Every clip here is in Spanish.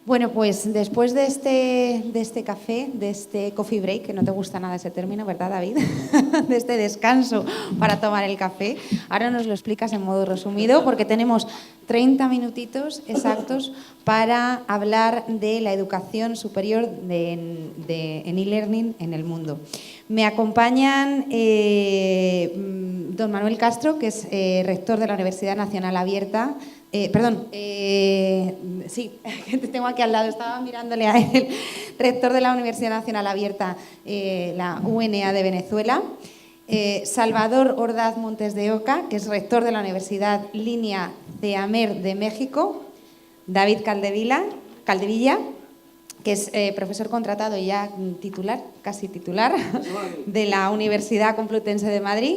Bueno, pues después de este café, de este coffee break, que no te gusta nada ese término, ¿verdad, David? De este descanso para tomar el café, ahora nos lo explicas en modo resumido, porque tenemos 30 minutitos exactos para hablar de la educación superior en e-learning en el mundo. Me acompañan don Manuel Castro, que es rector de la Universidad Nacional Abierta. Sí, que te tengo aquí al lado, estaba mirándole a él, rector de la Universidad Nacional Abierta, la UNA de Venezuela. Salvador Ordaz Montes de Oca, que es rector de la Universidad Línea CEAMER de México. David Caldevilla, que es profesor contratado y ya titular, casi titular, de la Universidad Complutense de Madrid.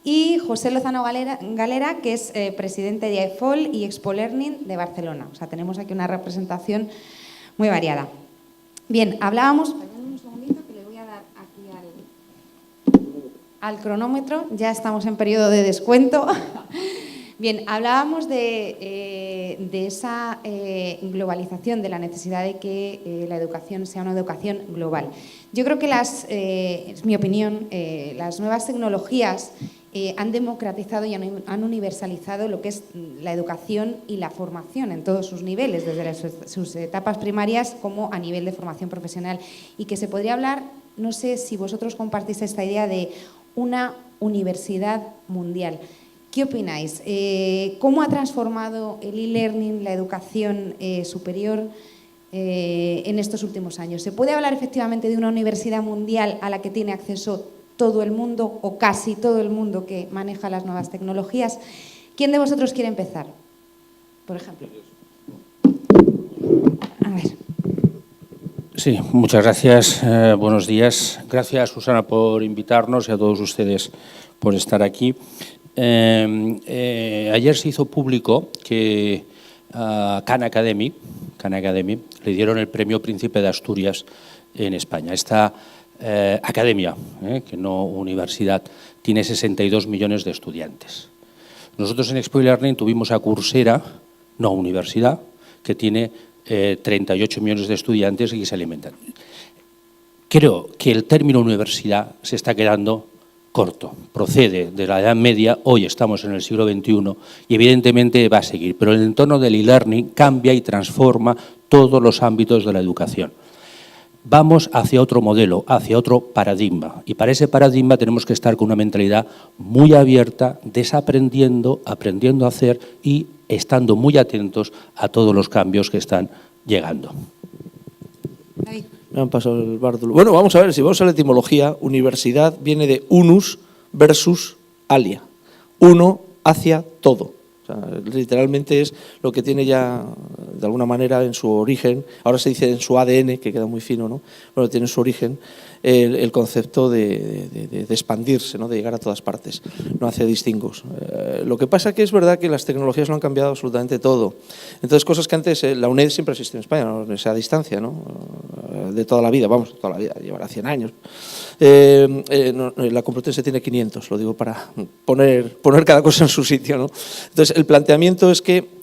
Y José Lozano Galera, que es presidente de AIFOL y Expo Learning de Barcelona. O sea, tenemos aquí una representación muy variada. Bien, hablábamos... Perdón un segundito que le voy a dar aquí al cronómetro. Ya estamos en periodo de descuento. Bien, hablábamos de esa globalización, de la necesidad de que la educación sea una educación global. Yo creo que es mi opinión, las nuevas tecnologías han democratizado y han universalizado lo que es la educación y la formación en todos sus niveles, desde sus etapas primarias como a nivel de formación profesional. Y que se podría hablar, no sé si vosotros compartís esta idea de una universidad mundial. ¿Qué opináis? ¿Cómo ha transformado el e-learning, la educación superior en estos últimos años? ¿Se puede hablar efectivamente de una universidad mundial a la que tiene acceso todo el mundo o casi todo el mundo que maneja las nuevas tecnologías? ¿Quién de vosotros quiere empezar? Por ejemplo. A ver. Sí, muchas gracias. Buenos días. Gracias, Susana, por invitarnos y a todos ustedes por estar aquí. Ayer se hizo público que a Khan Academy le dieron el premio Príncipe de Asturias en España. Esta academia, que no universidad, tiene 62 millones de estudiantes. Nosotros en Expo Learning tuvimos a Coursera, no universidad, que tiene 38 millones de estudiantes y que se alimentan. Creo que el término universidad se está quedando corto, procede de la Edad Media, hoy estamos en el siglo XXI y evidentemente va a seguir, pero el entorno del e-learning cambia y transforma todos los ámbitos de la educación. Vamos hacia otro modelo, hacia otro paradigma y para ese paradigma tenemos que estar con una mentalidad muy abierta, desaprendiendo, aprendiendo a hacer y estando muy atentos a todos los cambios que están llegando. David. Me han pasado el bárdulo. Bueno, vamos a ver, si vamos a la etimología, universidad viene de unus versus alia. Uno hacia todo. O sea, literalmente es lo que tiene ya, de alguna manera, en su origen, ahora se dice en su ADN, que queda muy fino, ¿no? Bueno, tiene en su origen el concepto de expandirse, ¿no? De llegar a todas partes, no hace distingos. Lo que pasa que es verdad que las tecnologías lo han cambiado absolutamente todo. Entonces, cosas que antes, la UNED siempre existió en España, ¿no? Esa distancia, ¿no? De toda la vida, vamos, toda la vida, llevará 100 años. La Complutense tiene 500, lo digo para poner cada cosa en su sitio, ¿no? Entonces, el planteamiento es que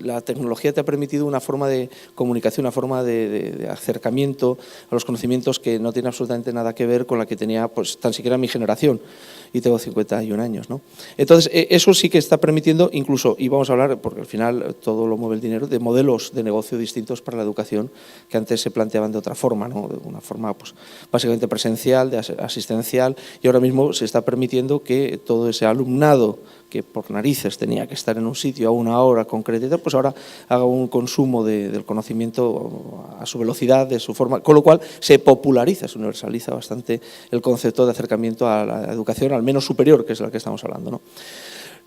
la tecnología te ha permitido una forma de comunicación, una forma de acercamiento a los conocimientos que no tiene absolutamente nada que ver con la que tenía pues tan siquiera mi generación, y tengo 51 años, ¿no? Entonces, eso sí que está permitiendo incluso, y vamos a hablar, porque al final todo lo mueve el dinero, de modelos de negocio distintos para la educación que antes se planteaban de otra forma, ¿no? De una forma pues, básicamente presencial, asistencial, y ahora mismo se está permitiendo que todo ese alumnado que por narices tenía que estar en un sitio a una hora concreta y tal, pues ahora haga un consumo del conocimiento a su velocidad, de su forma, con lo cual se populariza, se universaliza bastante el concepto de acercamiento a la educación, al menos superior, que es la que estamos hablando, ¿no?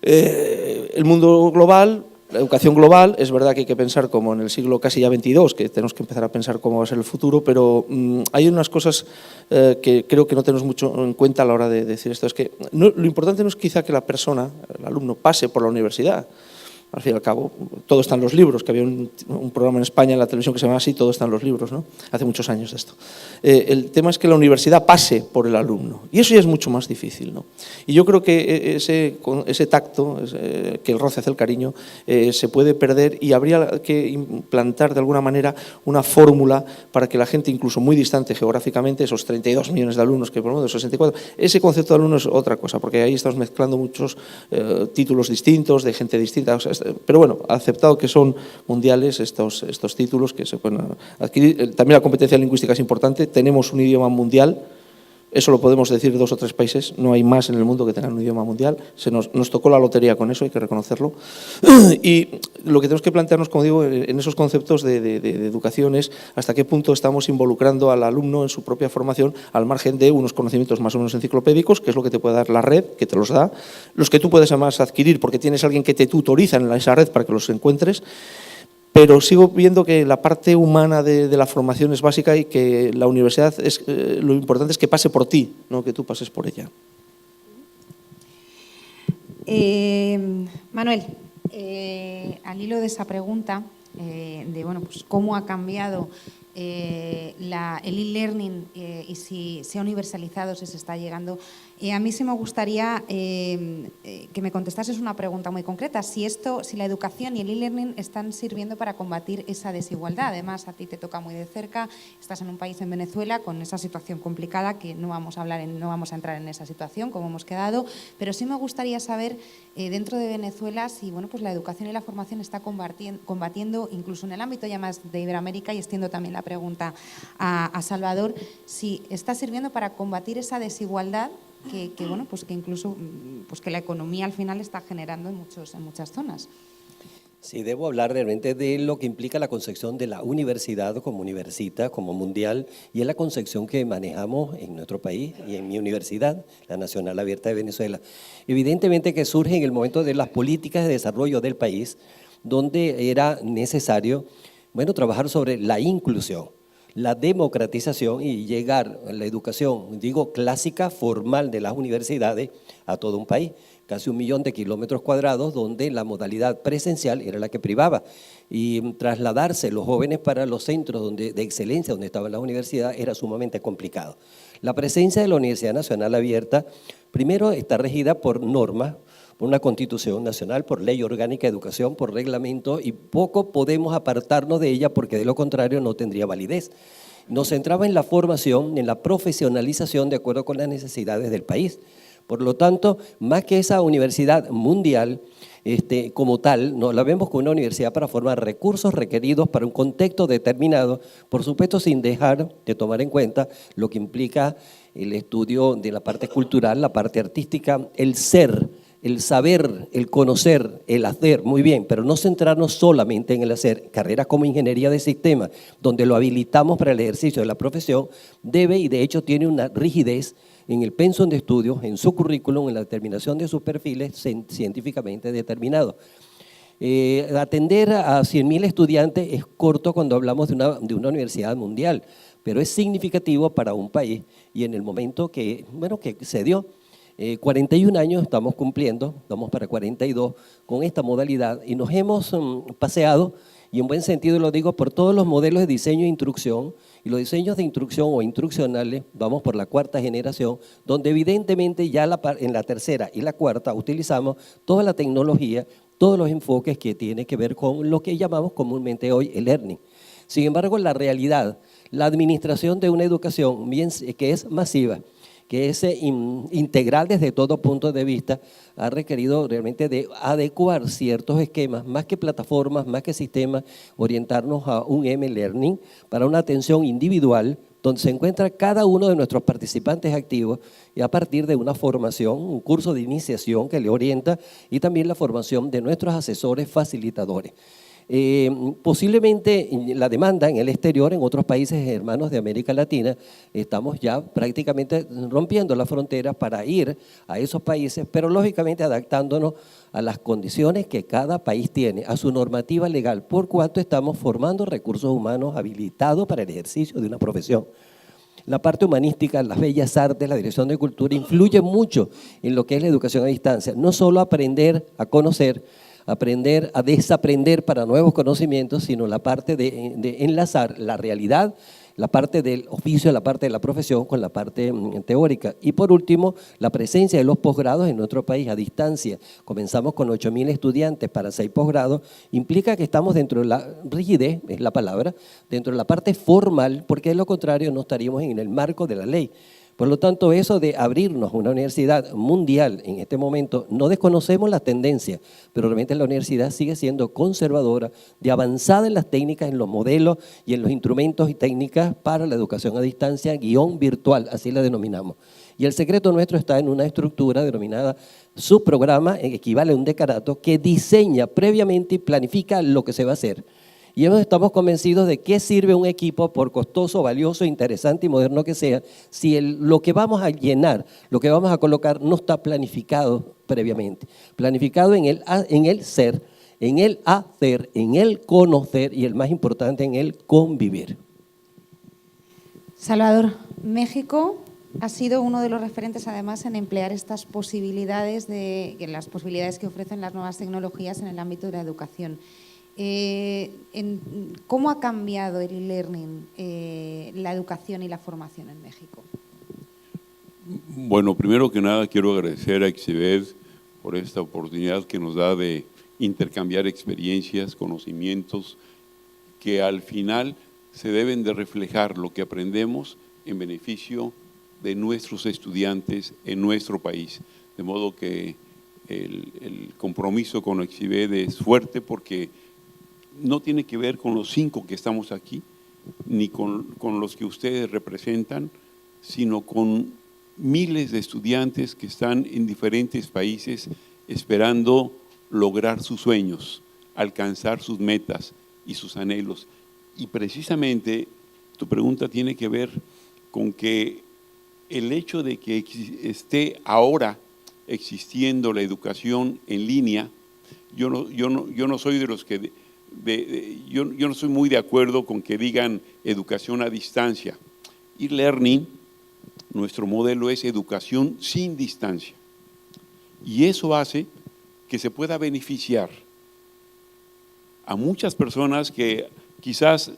El mundo global, la educación global, es verdad que hay que pensar como en el siglo casi ya XXII, que tenemos que empezar a pensar cómo va a ser el futuro, pero hay unas cosas que creo que no tenemos mucho en cuenta a la hora de decir esto. Es que lo importante no es quizá que la persona, el alumno, pase por la universidad. al fin y al cabo, todo está en los libros, que había un programa en España en la televisión que se llamaba así, todo está en los libros, ¿no? Hace muchos años de esto. El tema es que la universidad pase por el alumno, y eso ya es mucho más difícil, ¿no? Y yo creo que ese tacto, que el roce hace el cariño, se puede perder, y habría que implantar de alguna manera una fórmula para que la gente, incluso muy distante geográficamente, esos 32 millones de alumnos que ponemos, de 64, ese concepto de alumno es otra cosa, porque ahí estamos mezclando muchos títulos distintos, de gente distinta, o sea, pero bueno, aceptado que son mundiales estos títulos que se pueden adquirir. También la competencia lingüística es importante, tenemos un idioma mundial, eso lo podemos decir 2 o 3 países, no hay más en el mundo que tengan un idioma mundial, nos tocó la lotería con eso, hay que reconocerlo. Y lo que tenemos que plantearnos, como digo, en esos conceptos de educación es hasta qué punto estamos involucrando al alumno en su propia formación, al margen de unos conocimientos más o menos enciclopédicos, que es lo que te puede dar la red, que te los da, los que tú puedes además adquirir porque tienes alguien que te tutoriza en esa red para que los encuentres. Pero sigo viendo que la parte humana de la formación es básica y que la universidad, lo importante es que pase por ti, no que tú pases por ella. Manuel, al hilo de esa pregunta, de bueno, pues cómo ha cambiado el e-learning y si se ha universalizado, si se está llegando, a mí sí me gustaría que me contestases una pregunta muy concreta. Si la educación y el e-learning están sirviendo para combatir esa desigualdad. Además, a ti te toca muy de cerca, estás en un país, en Venezuela, con esa situación complicada, que no vamos a entrar en esa situación, como hemos quedado, pero sí me gustaría saber, dentro de Venezuela, si bueno, pues la educación y la formación está combatiendo, incluso en el ámbito ya más de Iberoamérica, y extiendo también la pregunta a Salvador, si está sirviendo para combatir esa desigualdad que bueno, pues que incluso pues que la economía al final está generando en muchas zonas. Sí, debo hablar realmente de lo que implica la concepción de la universidad como universita, como mundial, y es la concepción que manejamos en nuestro país y en mi universidad, la Nacional Abierta de Venezuela. Evidentemente que surge en el momento de las políticas de desarrollo del país, donde era necesario, bueno, trabajar sobre la inclusión, la democratización y llegar a la educación, digo, clásica, formal de las universidades a todo un país. Casi 1 millón de kilómetros cuadrados donde la modalidad presencial era la que privaba. Y trasladarse los jóvenes para los centros de excelencia donde estaba la universidad era sumamente complicado. La presencia de la Universidad Nacional Abierta, primero está regida por normas, por una Constitución Nacional, por Ley Orgánica de Educación, por reglamento, y poco podemos apartarnos de ella porque de lo contrario no tendría validez. Nos centraba en la formación, en la profesionalización de acuerdo con las necesidades del país. Por lo tanto, más que esa universidad mundial como tal, no la vemos como una universidad para formar recursos requeridos para un contexto determinado, por supuesto sin dejar de tomar en cuenta lo que implica el estudio de la parte cultural, la parte artística, el ser, el saber, el conocer, el hacer, muy bien, pero no centrarnos solamente en el hacer. Carreras como ingeniería de sistemas, donde lo habilitamos para el ejercicio de la profesión, debe y de hecho tiene una rigidez en el pensum de estudios, en su currículum, en la determinación de sus perfiles científicamente determinados. Atender a 100.000 estudiantes es corto cuando hablamos de una universidad mundial, pero es significativo para un país y en el momento que se dio. 41 años estamos cumpliendo, vamos para 42 con esta modalidad y nos hemos paseado, y en buen sentido lo digo, por todos los modelos de diseño e instrucción, y los diseños de instrucción o instruccionales, vamos por la 4ª generación, donde evidentemente ya en la 3ª y la 4ª utilizamos toda la tecnología, todos los enfoques que tienen que ver con lo que llamamos comúnmente hoy el learning. Sin embargo, la realidad, la administración de una educación que es masiva, que es integral desde todo punto de vista, ha requerido realmente de adecuar ciertos esquemas, más que plataformas, más que sistemas, orientarnos a un M-Learning para una atención individual, donde se encuentra cada uno de nuestros participantes activos y a partir de una formación, un curso de iniciación que le orienta y también la formación de nuestros asesores facilitadores. Posiblemente la demanda en el exterior, en otros países hermanos de América Latina, estamos ya prácticamente rompiendo la frontera para ir a esos países, pero lógicamente adaptándonos a las condiciones que cada país tiene, a su normativa legal, por cuanto estamos formando recursos humanos habilitados para el ejercicio de una profesión. La parte humanística, las bellas artes, la dirección de cultura influye mucho en lo que es la educación a distancia, no solo aprender a conocer, aprender a desaprender para nuevos conocimientos, sino la parte de enlazar la realidad, la parte del oficio, la parte de la profesión con la parte teórica. Y por último, la presencia de los posgrados en nuestro país a distancia. Comenzamos con 8.000 estudiantes para 6 posgrados, implica que estamos dentro de la rigidez, es la palabra, dentro de la parte formal, porque de lo contrario no estaríamos en el marco de la ley. Por lo tanto, eso de abrirnos a una universidad mundial en este momento, no desconocemos las tendencias, pero realmente la universidad sigue siendo conservadora, de avanzada en las técnicas, en los modelos y en los instrumentos y técnicas para la educación a distancia, /virtual, así la denominamos. Y el secreto nuestro está en una estructura denominada subprograma, equivale a un decanato, que diseña previamente y planifica lo que se va a hacer. Y estamos convencidos de qué sirve un equipo, por costoso, valioso, interesante y moderno que sea, si lo que vamos a llenar, lo que vamos a colocar no está planificado previamente. Planificado en el ser, en el hacer, en el conocer y el más importante, en el convivir. Salvador, México ha sido uno de los referentes además en emplear estas posibilidades, las posibilidades que ofrecen las nuevas tecnologías en el ámbito de la educación. ¿Cómo ha cambiado el e-learning, la educación y la formación en México? Bueno, primero que nada quiero agradecer a Exibed por esta oportunidad que nos da de intercambiar experiencias, conocimientos, que al final se deben de reflejar lo que aprendemos en beneficio de nuestros estudiantes en nuestro país. De modo que el compromiso con Exibed es fuerte porque no tiene que ver con los 5 que estamos aquí, ni con los que ustedes representan, sino con miles de estudiantes que están en diferentes países esperando lograr sus sueños, alcanzar sus metas y sus anhelos. Y precisamente tu pregunta tiene que ver con que el hecho de que esté ahora existiendo la educación en línea, yo no soy de los que yo no soy muy de acuerdo con que digan educación a distancia. E-learning, nuestro modelo es educación sin distancia. Y eso hace que se pueda beneficiar a muchas personas que quizás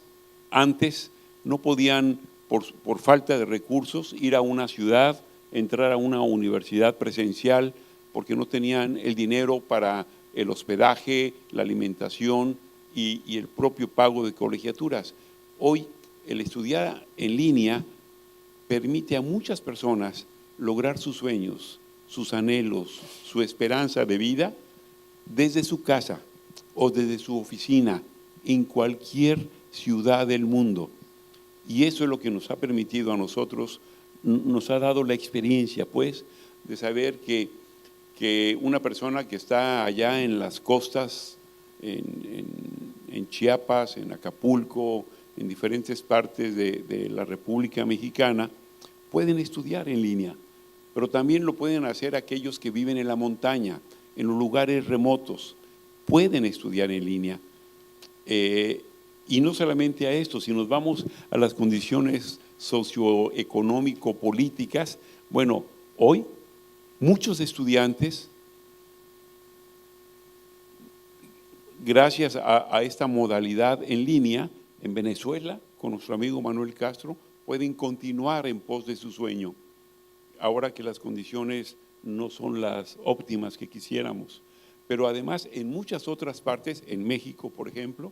antes no podían, por falta de recursos, ir a una ciudad, entrar a una universidad presencial, porque no tenían el dinero para el hospedaje, la alimentación y el propio pago de colegiaturas. Hoy, el estudiar en línea permite a muchas personas lograr sus sueños, sus anhelos, su esperanza de vida desde su casa o desde su oficina, en cualquier ciudad del mundo. Y eso es lo que nos ha permitido a nosotros, nos ha dado la experiencia, pues, de saber que una persona que está allá en las costas, en Chiapas, en Acapulco, en diferentes partes de la República Mexicana, pueden estudiar en línea, pero también lo pueden hacer aquellos que viven en la montaña, en los lugares remotos, pueden estudiar en línea. Y no solamente a esto, si nos vamos a las condiciones socioeconómico-políticas, bueno, hoy muchos estudiantes, gracias a esta modalidad en línea, en Venezuela, con nuestro amigo Manuel Castro, pueden continuar en pos de su sueño, ahora que las condiciones no son las óptimas que quisiéramos. Pero además, en muchas otras partes, en México, por ejemplo,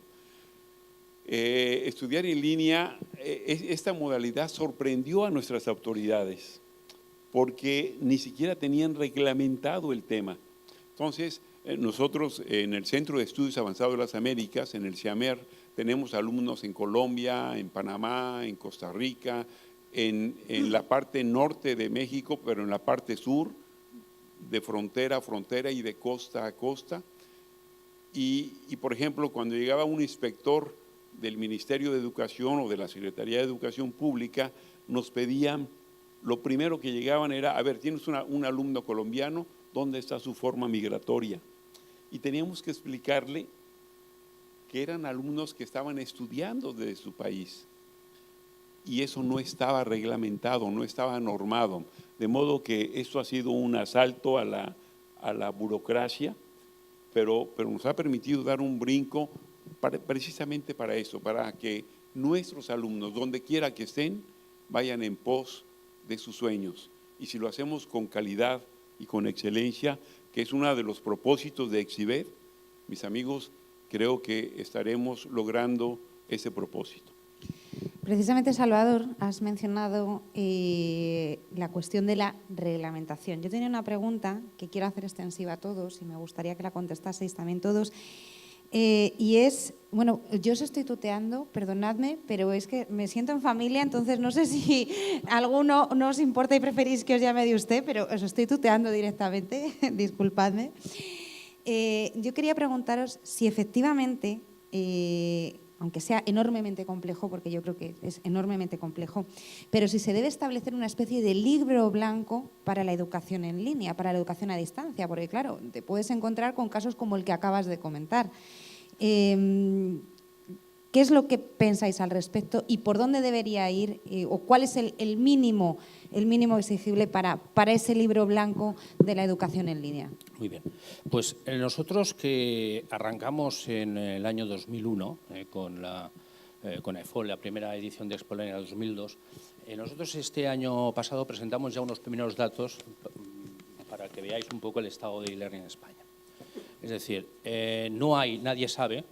estudiar en línea, esta modalidad sorprendió a nuestras autoridades, porque ni siquiera tenían reglamentado el tema. Entonces, nosotros en el Centro de Estudios Avanzados de las Américas, en el CIAMER, tenemos alumnos en Colombia, en Panamá, en Costa Rica, en la parte norte de México, pero en la parte sur, de frontera a frontera y de costa a costa. Y por ejemplo, cuando llegaba un inspector del Ministerio de Educación o de la Secretaría de Educación Pública, nos pedían, lo primero que llegaban era, a ver, tienes un alumno colombiano, ¿dónde está su forma migratoria? Y teníamos que explicarle que eran alumnos que estaban estudiando desde su país. Y eso no estaba reglamentado, no estaba normado. De modo que esto ha sido un asalto a la burocracia pero nos ha permitido dar un brinco precisamente para eso, para que nuestros alumnos, donde quiera que estén, vayan en pos de sus sueños. Y si lo hacemos con calidad y con excelencia, que es uno de los propósitos de Exhibe, mis amigos, creo que estaremos logrando ese propósito. Precisamente, Salvador, has mencionado la cuestión de la reglamentación. Yo tenía una pregunta que quiero hacer extensiva a todos y me gustaría que la contestaseis también todos. Y es, bueno, yo os estoy tuteando, perdonadme, pero es que me siento en familia, entonces no sé si alguno no os importa y preferís que os llame de usted, pero os estoy tuteando directamente, disculpadme. Yo quería preguntaros si efectivamente, aunque sea enormemente complejo, porque yo creo que es enormemente complejo, pero si se debe establecer una especie de libro blanco para la educación en línea, para la educación a distancia, porque claro, te puedes encontrar con casos como el que acabas de comentar. ¿Qué es lo que pensáis al respecto y por dónde debería ir o cuál es el mínimo exigible para ese libro blanco de la educación en línea? Muy bien. Pues nosotros que arrancamos en el año 2001 con EFOL, la primera edición de Expo Learning en el 2002, nosotros este año pasado presentamos ya unos primeros datos para que veáis un poco el estado de e-learning en España. Es decir, nadie sabe,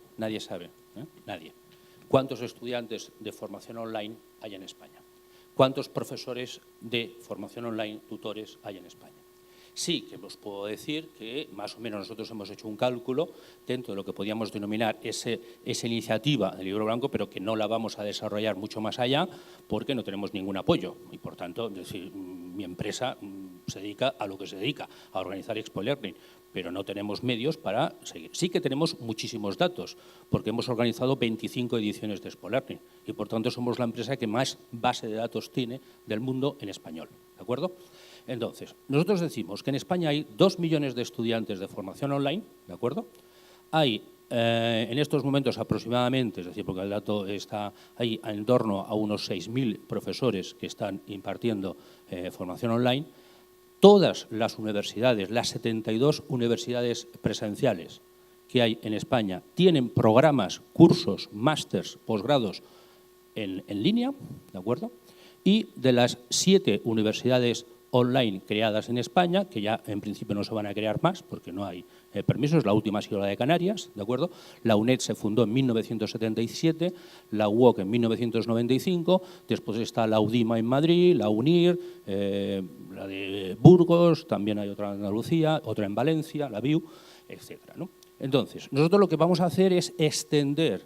cuántos estudiantes de formación online hay en España, cuántos profesores de formación online, tutores, hay en España. Sí que os puedo decir que más o menos nosotros hemos hecho un cálculo dentro de lo que podíamos denominar esa iniciativa del libro blanco, pero que no la vamos a desarrollar mucho más allá porque no tenemos ningún apoyo y, por tanto, es decir, mi empresa se dedica a lo que se dedica, a organizar Expo Learning, pero no tenemos medios para seguir. Sí que tenemos muchísimos datos, porque hemos organizado 25 ediciones de Expo Learning y, por tanto, somos la empresa que más base de datos tiene del mundo en español, ¿de acuerdo? Entonces, nosotros decimos que en España hay 2 millones de estudiantes de formación online, ¿de acuerdo? Hay en estos momentos aproximadamente, es decir, porque el dato está ahí en torno a unos 6.000 profesores que están impartiendo formación online. Todas las universidades, las 72 universidades presenciales que hay en España, tienen programas, cursos, másters, posgrados en línea, ¿de acuerdo? Y de las 7 universidades online creadas en España, que ya en principio no se van a crear más porque no hay permisos, la última ha sido la de Canarias, ¿de acuerdo? La UNED se fundó en 1977, la UOC en 1995, después está la UDIMA en Madrid, la UNIR, la de Burgos, también hay otra en Andalucía, otra en Valencia, la BIU, etcétera, ¿no? Entonces, nosotros lo que vamos a hacer es extender,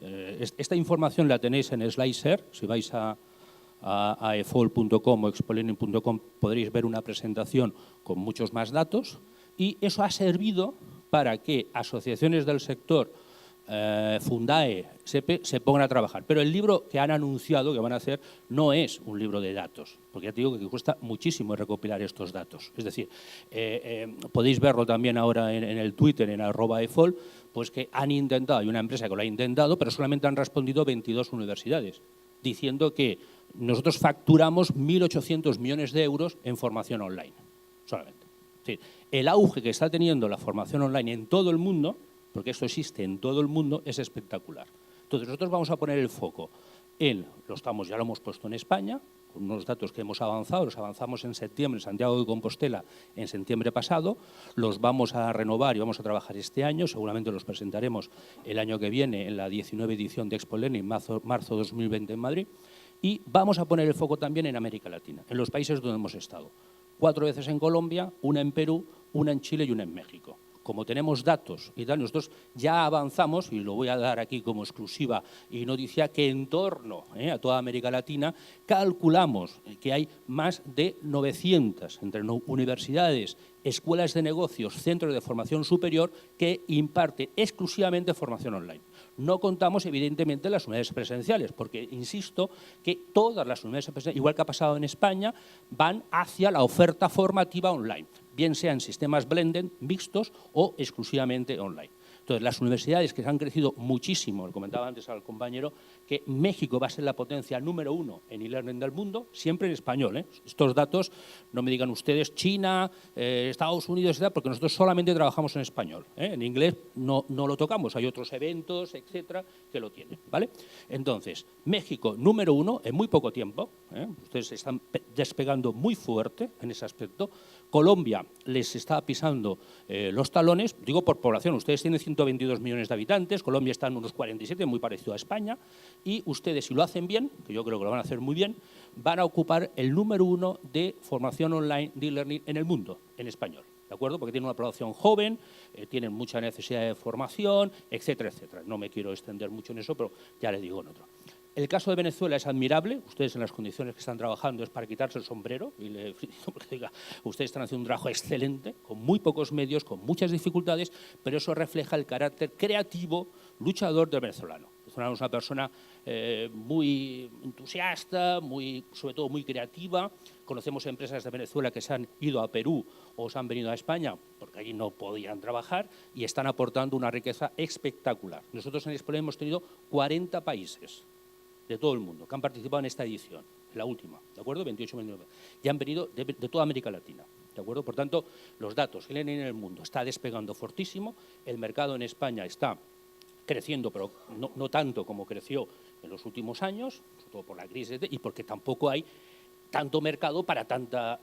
esta información la tenéis en SlideShare, si vais a efol.com o expolearning.com podréis ver una presentación con muchos más datos y eso ha servido para que asociaciones del sector, Fundae, SEPE, se pongan a trabajar. Pero el libro que han anunciado que van a hacer no es un libro de datos, porque ya te digo que cuesta muchísimo recopilar estos datos. Es decir, podéis verlo también ahora en el Twitter, en @efol, pues que han intentado, hay una empresa que lo ha intentado, pero solamente han respondido 22 universidades, diciendo que nosotros facturamos 1.800 millones de euros en formación online, solamente. Es decir, el auge que está teniendo la formación online en todo el mundo, porque esto existe en todo el mundo, es espectacular. Entonces, nosotros vamos a poner el foco en, ya lo hemos puesto en España, con unos datos que hemos avanzado, los avanzamos en septiembre en Santiago de Compostela en septiembre pasado, los vamos a renovar y vamos a trabajar este año, seguramente los presentaremos el año que viene en la 19 edición de Expo Learning, marzo 2020 en Madrid, y vamos a poner el foco también en América Latina, en los países donde hemos estado. 4 veces en Colombia, una en Perú, una en Chile y una en México. Como tenemos datos y tal, nosotros ya avanzamos, y lo voy a dar aquí como exclusiva y noticia, que en torno a toda América Latina calculamos que hay más de 900 entre universidades, escuelas de negocios, centros de formación superior que imparten exclusivamente formación online. No contamos, evidentemente, las unidades presenciales, porque insisto que todas las unidades presenciales, igual que ha pasado en España, van hacia la oferta formativa online, bien sean sistemas blended, mixtos o exclusivamente online. Entonces, las universidades que han crecido muchísimo, lo comentaba antes al compañero, que México va a ser la potencia número 1 en e-learning del mundo, siempre en español. Estos datos, no me digan ustedes China, Estados Unidos, etc., porque nosotros solamente trabajamos en español. En inglés no lo tocamos, hay otros eventos, etcétera, que lo tienen, ¿vale? Entonces, México, número 1 en muy poco tiempo, ustedes están despegando muy fuerte en ese aspecto. Colombia les está pisando los talones, digo por población, ustedes tienen 122 millones de habitantes, Colombia está en unos 47, muy parecido a España, y ustedes, si lo hacen bien, que yo creo que lo van a hacer muy bien, van a ocupar el número 1 de formación online de e-learning en el mundo, en español, ¿de acuerdo? Porque tienen una población joven, tienen mucha necesidad de formación, etcétera, etcétera. No me quiero extender mucho en eso, pero ya le digo en otro. El caso de Venezuela es admirable, ustedes en las condiciones que están trabajando es para quitarse el sombrero, y le felicito porque diga, ustedes están haciendo un trabajo excelente, con muy pocos medios, con muchas dificultades, pero eso refleja el carácter creativo, luchador del venezolano. El venezolano es una persona muy entusiasta, sobre todo muy creativa. Conocemos empresas de Venezuela que se han ido a Perú o se han venido a España porque allí no podían trabajar y están aportando una riqueza espectacular. Nosotros en Expo hemos tenido 40 países de todo el mundo que han participado en esta edición, la última, ¿de acuerdo? 28-29. Y han venido de toda América Latina, ¿de acuerdo? Por tanto, los datos, el en el mundo está despegando fortísimo, el mercado en España está creciendo, pero no tanto como creció en los últimos años, sobre todo por la crisis, y porque tampoco hay tanto mercado para tanta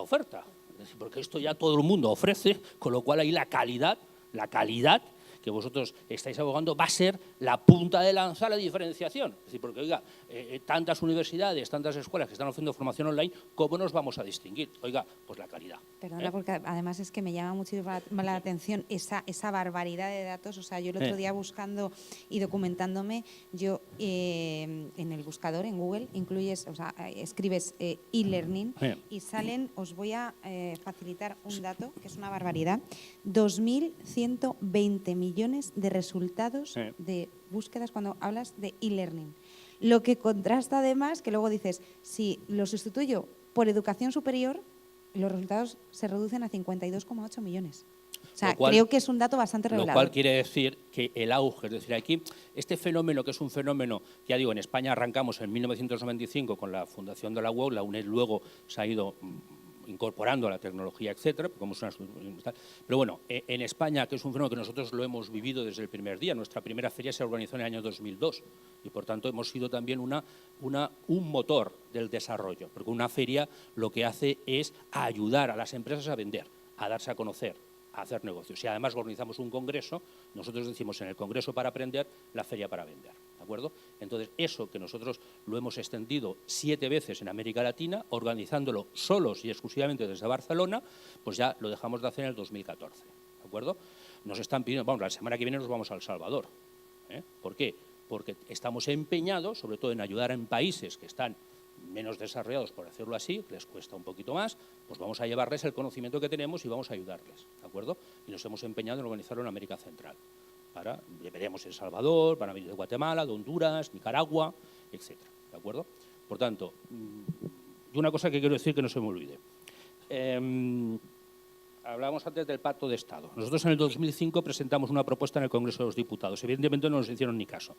oferta. Es decir, porque esto ya todo el mundo ofrece, con lo cual ahí la calidad que vosotros estáis abogando va a ser la punta de lanza, la diferenciación. Es decir, porque, oiga, tantas universidades, tantas escuelas que están ofreciendo formación online, ¿cómo nos vamos a distinguir? Oiga, pues la calidad. Perdona, porque además es que me llama muchísimo la atención esa barbaridad de datos. O sea, yo el otro día buscando y documentándome, yo en el buscador, en Google, escribes e-learning y salen, os voy a facilitar un dato, que es una barbaridad, 2.120 millones de resultados de búsquedas cuando hablas de e-learning. Lo que contrasta además, que luego dices, si lo sustituyo por educación superior, los resultados se reducen a 52,8 millones. O sea, creo que es un dato bastante revelador. Lo cual quiere decir que el auge, es decir, aquí este fenómeno, que es un fenómeno, ya digo, en España arrancamos en 1995 con la fundación de la UOC, la UNED luego se ha ido incorporando a la tecnología, etcétera, como es pero bueno, en España, que es un fenómeno que nosotros lo hemos vivido desde el primer día, nuestra primera feria se organizó en el año 2002 y por tanto hemos sido también un motor del desarrollo, porque una feria lo que hace es ayudar a las empresas a vender, a darse a conocer, a hacer negocios. Y además organizamos un congreso, nosotros decimos en el congreso para aprender, la feria para vender. ¿De acuerdo? Entonces, eso que nosotros lo hemos extendido 7 veces en América Latina, organizándolo solos y exclusivamente desde Barcelona, pues ya lo dejamos de hacer en el 2014. ¿De acuerdo? Nos están pidiendo, bueno, la semana que viene nos vamos a El Salvador. ¿Por qué? Porque estamos empeñados, sobre todo en ayudar en países que están menos desarrollados, por decirlo así, les cuesta un poquito más, pues vamos a llevarles el conocimiento que tenemos y vamos a ayudarles. ¿De acuerdo? Y nos hemos empeñado en organizarlo en América Central. Veremos El Salvador, van a venir de Guatemala, de Honduras, Nicaragua, etcétera. ¿De acuerdo? Por tanto, y una cosa que quiero decir que no se me olvide. Hablábamos antes del Pacto de Estado. Nosotros en el 2005 presentamos una propuesta en el Congreso de los Diputados. Evidentemente no nos hicieron ni caso.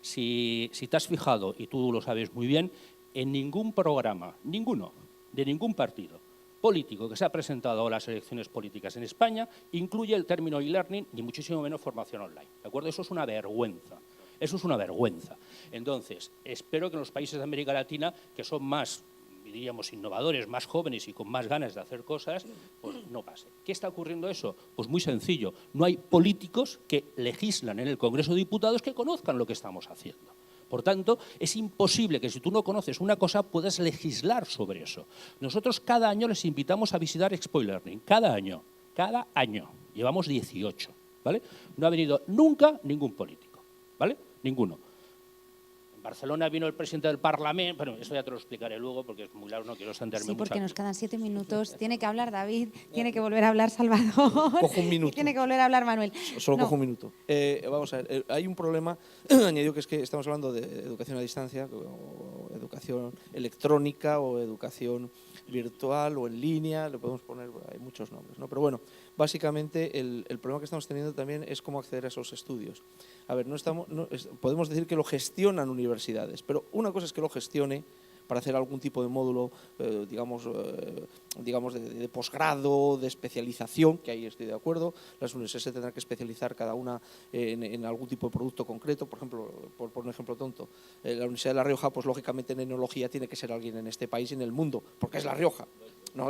Si te has fijado, y tú lo sabes muy bien, en ningún programa, ninguno, de ningún partido político que se ha presentado a las elecciones políticas en España incluye el término e-learning, ni muchísimo menos formación online. ¿De acuerdo? Eso es una vergüenza. Eso es una vergüenza. Entonces, espero que en los países de América Latina, que son más, diríamos, innovadores, más jóvenes y con más ganas de hacer cosas, pues no pase. ¿Qué está ocurriendo eso? Pues muy sencillo. No hay políticos que legislan en el Congreso de Diputados que conozcan lo que estamos haciendo. Por tanto, es imposible que si tú no conoces una cosa puedas legislar sobre eso. Nosotros cada año les invitamos a visitar Expo e-learning, cada año. Llevamos 18, ¿vale? No ha venido nunca ningún político, ¿vale? Ninguno. En Barcelona vino el presidente del Parlamento, bueno, eso ya te lo explicaré luego porque es muy largo, no quiero extenderme mucho. Sí, porque nos quedan 7 minutos. Tiene que hablar David, tiene que volver a hablar Salvador. Cojo un minuto. Y tiene que volver a hablar Manuel. Solo cojo un minuto. Vamos a ver, hay un problema añadido, que es que estamos hablando de educación a distancia, o educación electrónica, o educación virtual, o en línea, le podemos poner, hay muchos nombres, ¿no? Pero bueno, básicamente el problema que estamos teniendo también es cómo acceder a esos estudios. A ver, podemos decir que lo gestionan universidades, pero una cosa es que lo gestione para hacer algún tipo de módulo, digamos de posgrado, de especialización, que ahí estoy de acuerdo. Las universidades se tendrán que especializar cada una en algún tipo de producto concreto. Por ejemplo, por un ejemplo tonto, la Universidad de La Rioja, pues lógicamente en enología tiene que ser alguien en este país y en el mundo, porque es La Rioja. No,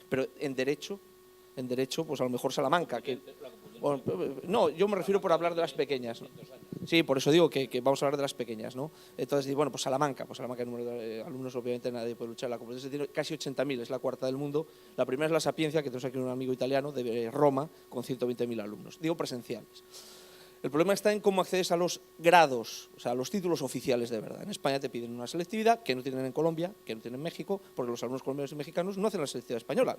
pero en derecho, pues a lo mejor Salamanca. No, yo me refiero por hablar de las pequeñas, ¿no? Sí, por eso digo que vamos a hablar de las pequeñas, ¿no? Entonces, bueno, pues Salamanca, el número de alumnos obviamente nadie puede luchar. La Complutense tiene casi 80.000, es la cuarta del mundo. La primera es la Sapienza, que tenemos aquí un amigo italiano de Roma, con 120.000 alumnos. Digo presenciales. El problema está en cómo accedes a los grados, o sea, a los títulos oficiales de verdad. En España te piden una selectividad que no tienen en Colombia, que no tienen en México, porque los alumnos colombianos y mexicanos no hacen la selectividad española,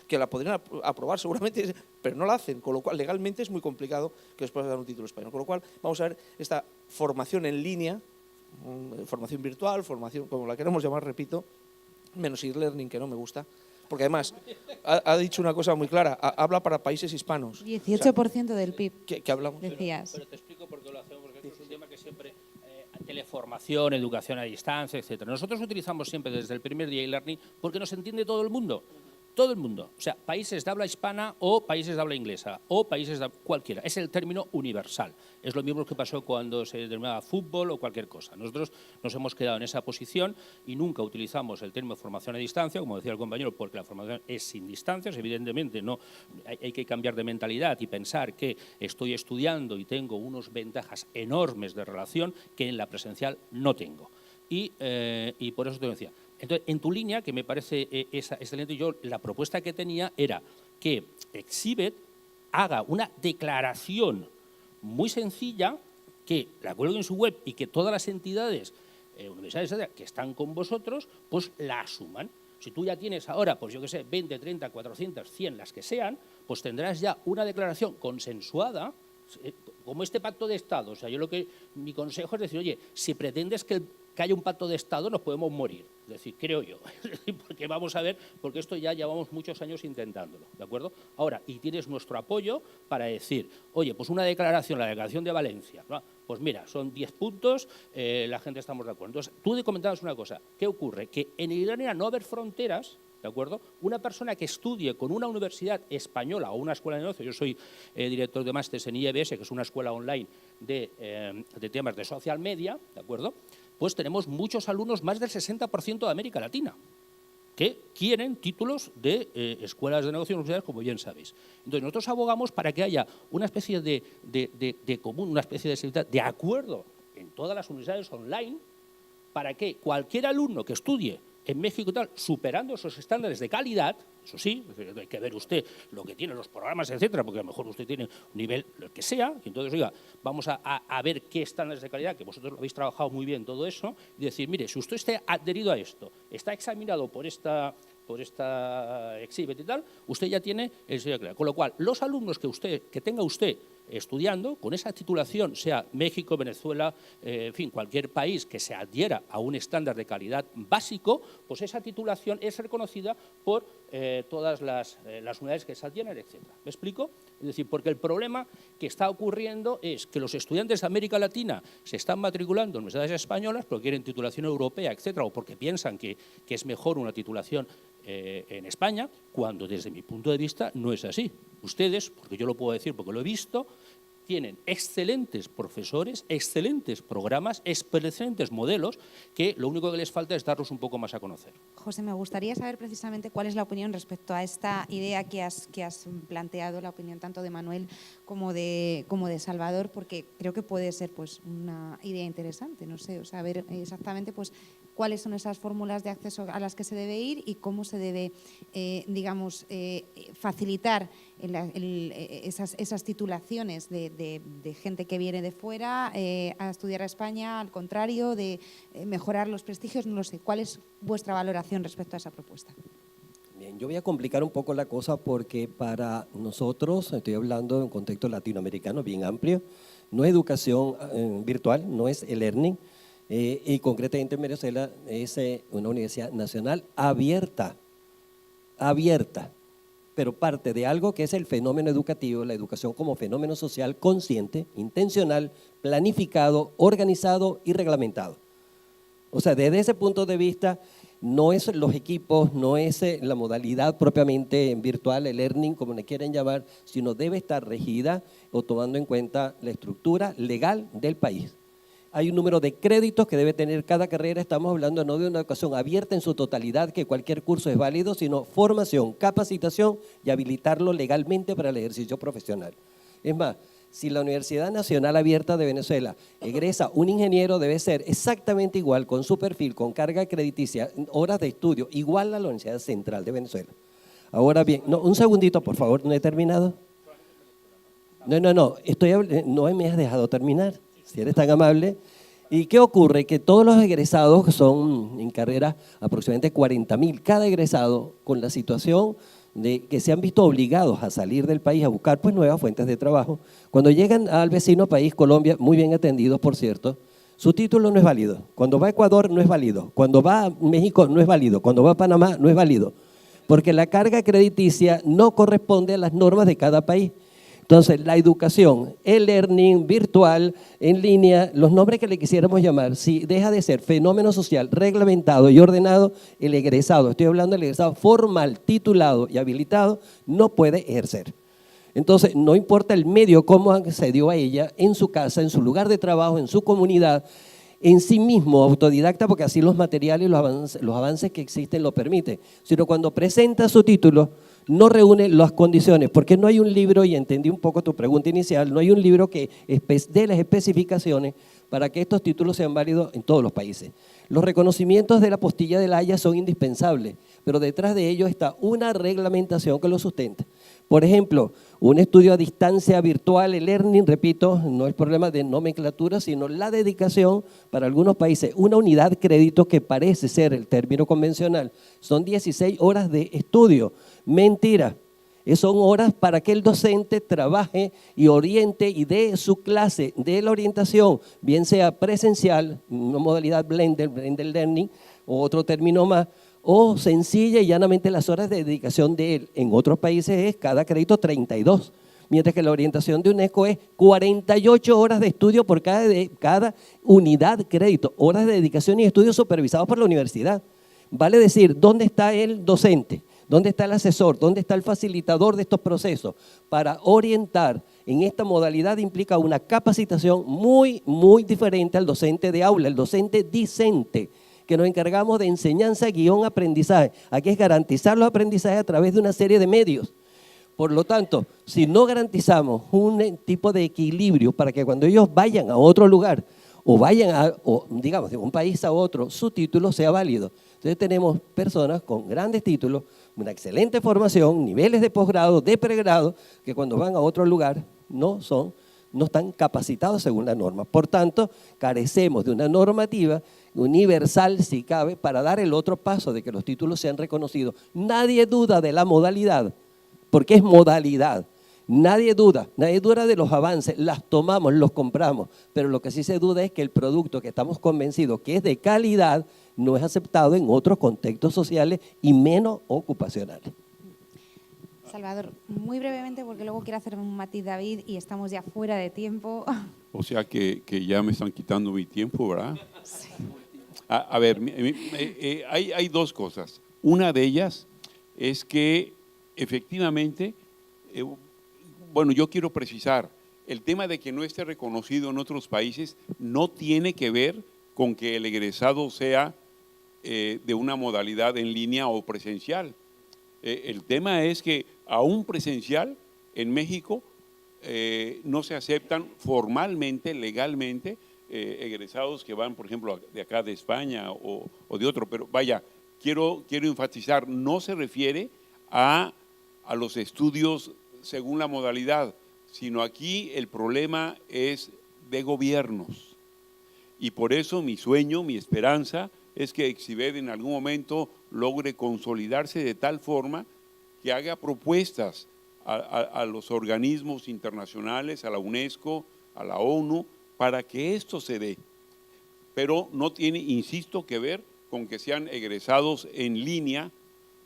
que la podrían aprobar seguramente, pero no la hacen, con lo cual legalmente es muy complicado que les puedas dar un título español. Con lo cual vamos a ver esta formación en línea, formación virtual, formación como la queremos llamar, repito, menos e-learning, que no me gusta. Porque además ha dicho una cosa muy clara, habla para países hispanos. 18% del PIB. ¿Qué hablamos? Decías. Pero te explico por qué lo hacemos, porque esto es un tema que siempre, teleformación, educación a distancia, etcétera. Nosotros utilizamos siempre desde el primer día e-learning porque nos entiende todo el mundo. Todo el mundo. O sea, países de habla hispana o países de habla inglesa o países de cualquiera. Es el término universal. Es lo mismo que pasó cuando se denominaba fútbol o cualquier cosa. Nosotros nos hemos quedado en esa posición y nunca utilizamos el término formación a distancia, como decía el compañero, porque la formación es sin distancias. Evidentemente, no hay que cambiar de mentalidad y pensar que estoy estudiando y tengo unas ventajas enormes de relación que en la presencial no tengo. Y por eso te lo decía. Entonces, en tu línea, que me parece excelente, yo la propuesta que tenía era que Exhibet haga una declaración muy sencilla, que la cuelgue en su web y que todas las entidades, universidades que están con vosotros, pues la asuman. Si tú ya tienes ahora, pues yo qué sé, 20, 30, 400, 100, las que sean, pues tendrás ya una declaración consensuada, como este pacto de Estado. O sea, mi consejo es decir, oye, si pretendes que haya un pacto de Estado, nos podemos morir. Es decir, creo yo. Porque vamos a ver, porque esto ya llevamos muchos años intentándolo, ¿de acuerdo? Ahora, y tienes nuestro apoyo para decir, oye, pues una declaración, la declaración de Valencia, ¿no? Pues mira, son 10 puntos, la gente estamos de acuerdo. Entonces, tú comentabas una cosa, ¿qué ocurre? Que en el no haber fronteras, ¿de acuerdo? Una persona que estudie con una universidad española o una escuela de negocio, yo soy director de másteres en IEBS, que es una escuela online de temas de social media, ¿de acuerdo? Pues tenemos muchos alumnos, más del 60% de América Latina, que quieren títulos de escuelas de negocio y universidades, como bien sabéis. Entonces, nosotros abogamos para que haya una especie de común, una especie de acuerdo en todas las universidades online, para que cualquier alumno que estudie en México y tal, superando esos estándares de calidad, eso sí, hay que ver usted lo que tienen los programas, etcétera, porque a lo mejor usted tiene un nivel, lo que sea, y entonces, oiga, vamos a ver qué estándares de calidad, que vosotros lo habéis trabajado muy bien todo eso, y decir, mire, si usted esté adherido a esto, está examinado por esta Exhibet y tal, usted ya tiene el sello de calidad. Con lo cual, los alumnos que tenga usted estudiando, con esa titulación, sea México, Venezuela, en fin, cualquier país que se adhiera a un estándar de calidad básico, pues esa titulación es reconocida por todas las unidades que se adhieran, etcétera. ¿Me explico? Es decir, porque el problema que está ocurriendo es que los estudiantes de América Latina se están matriculando en universidades españolas porque quieren titulación europea, etcétera, o porque piensan que es mejor una titulación en España, cuando desde mi punto de vista no es así. Ustedes, porque yo lo puedo decir porque lo he visto, tienen excelentes profesores, excelentes programas, excelentes modelos, que lo único que les falta es darlos un poco más a conocer. José, me gustaría saber precisamente cuál es la opinión respecto a esta idea que has planteado, la opinión tanto de Manuel como de Salvador, porque creo que puede ser pues una idea interesante, no sé, o sea, ver exactamente pues cuáles son esas fórmulas de acceso a las que se debe ir y cómo se debe, facilitar esas titulaciones de gente que viene de fuera a estudiar a España, al contrario, de mejorar los prestigios, no lo sé. ¿Cuál es vuestra valoración respecto a esa propuesta? Bien, yo voy a complicar un poco la cosa porque para nosotros, estoy hablando de un contexto latinoamericano bien amplio, no es educación virtual, no es e-learning, y concretamente en Venezuela es una universidad nacional abierta, pero parte de algo que es el fenómeno educativo, la educación como fenómeno social consciente, intencional, planificado, organizado y reglamentado. O sea, desde ese punto de vista, no es los equipos, no es la modalidad propiamente virtual, el learning, como le quieren llamar, sino debe estar regida o tomando en cuenta la estructura legal del país. Hay un número de créditos que debe tener cada carrera, estamos hablando no de una educación abierta en su totalidad, que cualquier curso es válido, sino formación, capacitación y habilitarlo legalmente para el ejercicio profesional. Es más, si la Universidad Nacional Abierta de Venezuela egresa un ingeniero, debe ser exactamente igual, con su perfil, con carga crediticia, horas de estudio, igual a la Universidad Central de Venezuela. Ahora bien, no, un segundito, por favor, ¿no he terminado? No, no me has dejado terminar, si eres tan amable. ¿Y qué ocurre? Que todos los egresados, que son en carrera aproximadamente 40.000, cada egresado, con la situación de que se han visto obligados a salir del país a buscar pues nuevas fuentes de trabajo, cuando llegan al vecino país, Colombia, muy bien atendidos por cierto, su título no es válido. Cuando va a Ecuador no es válido, cuando va a México no es válido, cuando va a Panamá no es válido, porque la carga crediticia no corresponde a las normas de cada país. Entonces, la educación, el learning virtual, en línea, los nombres que le quisiéramos llamar, si deja de ser fenómeno social reglamentado y ordenado, el egresado, estoy hablando del egresado formal, titulado y habilitado, no puede ejercer. Entonces, no importa el medio, cómo accedió a ella, en su casa, en su lugar de trabajo, en su comunidad, en sí mismo, autodidacta, porque así los materiales y los avances que existen lo permiten, sino cuando presenta su título, no reúne las condiciones, porque no hay un libro, y entendí un poco tu pregunta inicial, no hay un libro que dé las especificaciones para que estos títulos sean válidos en todos los países. Los reconocimientos de la apostilla de la Haya son indispensables, pero detrás de ellos está una reglamentación que lo sustenta. Por ejemplo, un estudio a distancia virtual, el learning, repito, no es problema de nomenclatura, sino la dedicación para algunos países. Una unidad crédito que parece ser el término convencional, son 16 horas de estudio. Mentira, son horas para que el docente trabaje y oriente y dé su clase de la orientación, bien sea presencial, una modalidad blended learning, o otro término más, o sencilla y llanamente las horas de dedicación de él. En otros países es cada crédito 32, mientras que la orientación de UNESCO es 48 horas de estudio por cada unidad crédito, horas de dedicación y estudio supervisados por la universidad. Vale decir, ¿dónde está el docente? ¿Dónde está el asesor? ¿Dónde está el facilitador de estos procesos? Para orientar en esta modalidad implica una capacitación muy, muy diferente al docente de aula, el docente discente, que nos encargamos de enseñanza, guión, aprendizaje. Aquí es garantizar los aprendizajes a través de una serie de medios. Por lo tanto, si no garantizamos un tipo de equilibrio para que cuando ellos vayan a otro lugar o vayan digamos, de un país a otro, su título sea válido. Entonces tenemos personas con grandes títulos, una excelente formación, niveles de posgrado, de pregrado, que cuando van a otro lugar no están capacitados según la norma. Por tanto, carecemos de una normativa universal, si cabe, para dar el otro paso de que los títulos sean reconocidos. Nadie duda de la modalidad, porque es modalidad. Nadie duda de los avances, las tomamos, los compramos, pero lo que sí se duda es que el producto que estamos convencidos que es de calidad no es aceptado en otros contextos sociales y menos ocupacionales. Salvador, muy brevemente, porque luego quiero hacer un matiz David y estamos ya fuera de tiempo. O sea que ya me están quitando mi tiempo, ¿verdad? Sí. A ver, hay dos cosas. Una de ellas es que efectivamente, bueno, yo quiero precisar, el tema de que no esté reconocido en otros países no tiene que ver con que el egresado sea de una modalidad en línea o presencial. El tema es que aún presencial en México no se aceptan formalmente, legalmente, egresados que van, por ejemplo, de acá de España o de otro, pero vaya, quiero enfatizar, no se refiere a los estudios según la modalidad, sino aquí el problema es de gobiernos. Y por eso mi sueño, mi esperanza, es que Exhibet en algún momento logre consolidarse de tal forma que haga propuestas a los organismos internacionales, a la UNESCO, a la ONU, para que esto se dé. Pero no tiene, insisto, que ver con que sean egresados en línea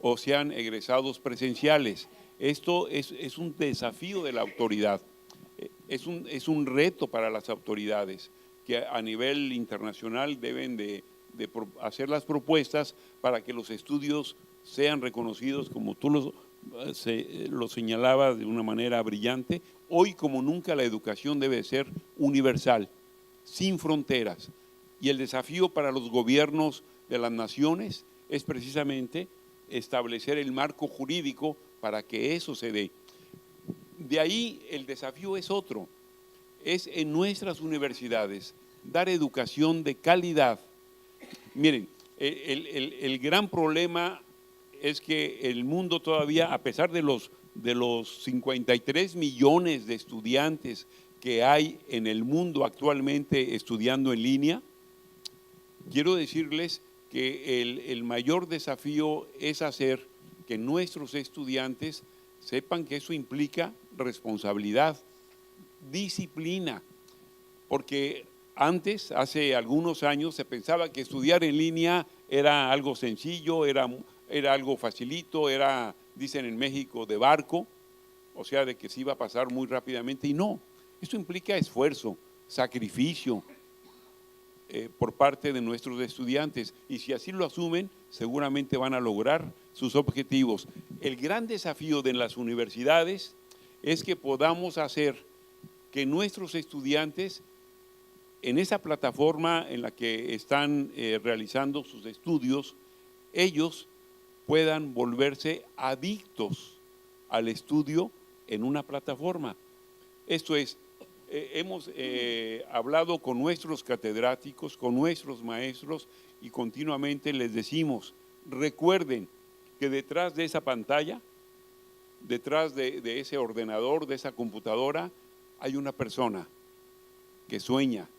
o sean egresados presenciales. Esto es un desafío de la autoridad, es un reto para las autoridades que a nivel internacional deben de hacer las propuestas para que los estudios sean reconocidos, como tú lo señalabas de una manera brillante. Hoy como nunca la educación debe ser universal, sin fronteras. Y el desafío para los gobiernos de las naciones es precisamente establecer el marco jurídico para que eso se dé. De ahí el desafío es otro, es en nuestras universidades dar educación de calidad. Miren, el gran problema es que el mundo todavía, a pesar de los 53 millones de estudiantes que hay en el mundo actualmente estudiando en línea, quiero decirles que el mayor desafío es hacer que nuestros estudiantes sepan que eso implica responsabilidad, disciplina, porque antes, hace algunos años, se pensaba que estudiar en línea era algo sencillo, era algo facilito, era, dicen en México, de barco, o sea, de que se iba a pasar muy rápidamente, y no, esto implica esfuerzo, sacrificio por parte de nuestros estudiantes, y si así lo asumen, seguramente van a lograr sus objetivos. El gran desafío de las universidades es que podamos hacer que nuestros estudiantes, en esa plataforma en la que están realizando sus estudios, ellos puedan volverse adictos al estudio en una plataforma. Esto es, hemos hablado con nuestros catedráticos, con nuestros maestros, y continuamente les decimos, recuerden que detrás de esa pantalla, detrás de ese ordenador, de esa computadora, hay una persona que sueña,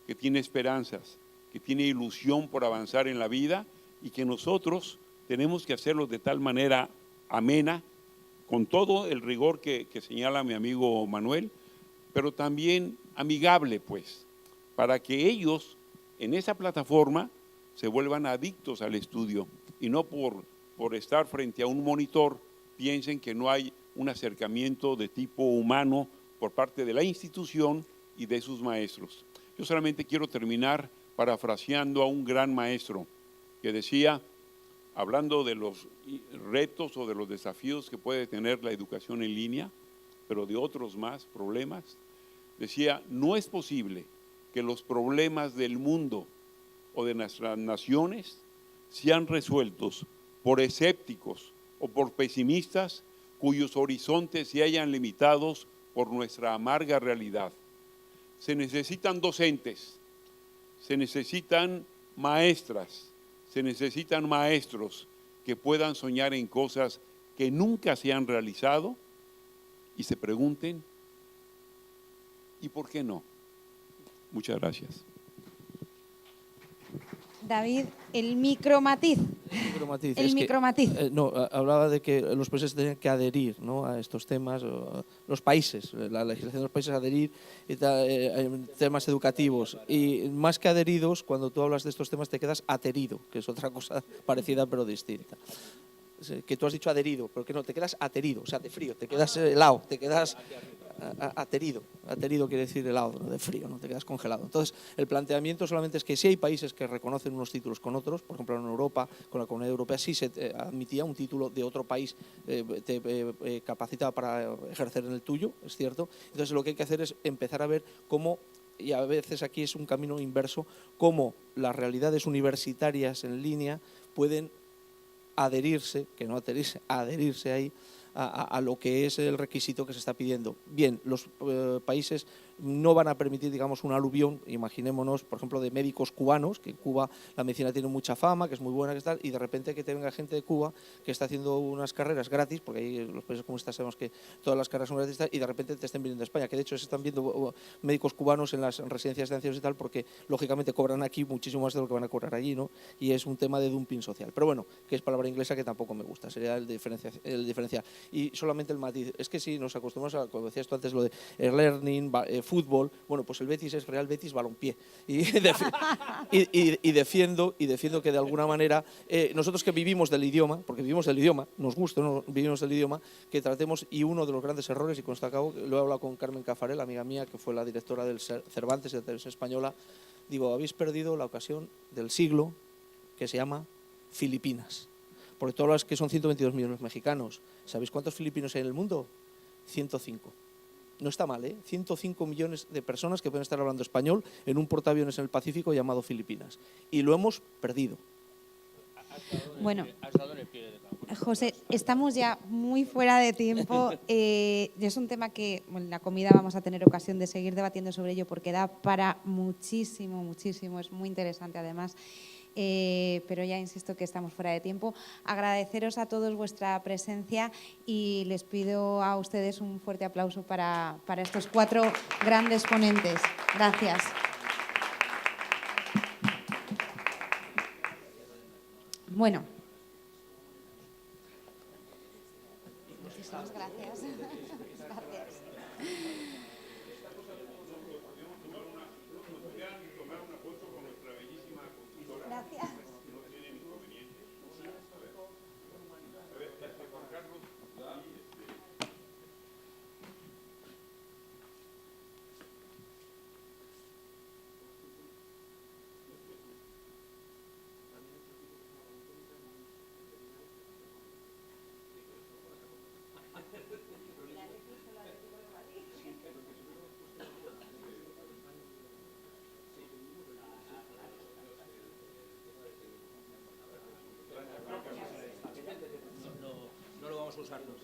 que tiene esperanzas, que tiene ilusión por avanzar en la vida, y que nosotros tenemos que hacerlo de tal manera amena, con todo el rigor que señala mi amigo Manuel, pero también amigable, pues, para que ellos en esa plataforma se vuelvan adictos al estudio y no por estar frente a un monitor piensen que no hay un acercamiento de tipo humano por parte de la institución y de sus maestros. Yo solamente quiero terminar parafraseando a un gran maestro que decía, hablando de los retos o de los desafíos que puede tener la educación en línea, pero de otros más problemas, decía, no es posible que los problemas del mundo o de nuestras naciones sean resueltos por escépticos o por pesimistas cuyos horizontes se hayan limitados por nuestra amarga realidad. Se necesitan docentes, se necesitan maestras, se necesitan maestros que puedan soñar en cosas que nunca se han realizado y se pregunten, ¿y por qué no? Muchas gracias. David, el micromatiz. El micromatiz. No, hablaba de que los países tenían que adherir, ¿no?, a estos temas, los países, la legislación de los países adherir y temas educativos. Y más que adheridos, cuando tú hablas de estos temas te quedas aterido, que es otra cosa parecida pero distinta. Que tú has dicho adherido, pero que no, te quedas aterido, o sea, de frío, te quedas helado, te quedas aterido. Aterido quiere decir helado, ¿no?, de frío, no te quedas congelado. Entonces, el planteamiento solamente es que si hay países que reconocen unos títulos con otros, por ejemplo en Europa, con la Comunidad Europea, sí se admitía un título de otro país, te capacitaba para ejercer en el tuyo, es cierto. Entonces, lo que hay que hacer es empezar a ver cómo, y a veces aquí es un camino inverso, cómo las realidades universitarias en línea pueden adherirse, que no adherirse, adherirse ahí a lo que es el requisito que se está pidiendo. Bien, los países no van a permitir, digamos, un aluvión, imaginémonos, por ejemplo, de médicos cubanos, que en Cuba la medicina tiene mucha fama, que es muy buena, que tal, y de repente que te venga gente de Cuba que está haciendo unas carreras gratis, porque ahí en los países como esta sabemos que todas las carreras son gratis, y de repente te estén viniendo a España, que de hecho se están viendo médicos cubanos en las residencias de ancianos y tal, porque lógicamente cobran aquí muchísimo más de lo que van a cobrar allí, ¿no? Y es un tema de dumping social. Pero bueno, que es palabra inglesa que tampoco me gusta, sería el diferencial. Y solamente el matiz, es que si nos acostumbramos a, como decías tú antes, lo de learning, fútbol. Bueno, pues el Betis es Real Betis Balompié. Y defiendo que de alguna manera, nosotros que vivimos del idioma, porque vivimos del idioma, nos gusta, ¿no? Vivimos del idioma, que tratemos, y uno de los grandes errores, y con esto acabo, lo he hablado con Carmen Cafarel, amiga mía, que fue la directora del Cervantes de la Televisión Española, digo, habéis perdido la ocasión del siglo, que se llama Filipinas. Porque todas las que son 122 millones mexicanos, ¿sabéis cuántos filipinos hay en el mundo? 105. No está mal, ¿eh? 105 millones de personas que pueden estar hablando español en un portaaviones en el Pacífico llamado Filipinas. Y lo hemos perdido. Bueno, José, estamos ya muy fuera de tiempo. Es un tema que en la comida vamos a tener ocasión de seguir debatiendo sobre ello porque da para muchísimo, muchísimo. Es muy interesante además. Pero ya insisto que estamos fuera de tiempo. Agradeceros a todos vuestra presencia y les pido a ustedes un fuerte aplauso para estos 4 grandes ponentes. Gracias. Bueno. Muchísimas gracias. Gracias. Gracias. No lo vamos a usar nunca.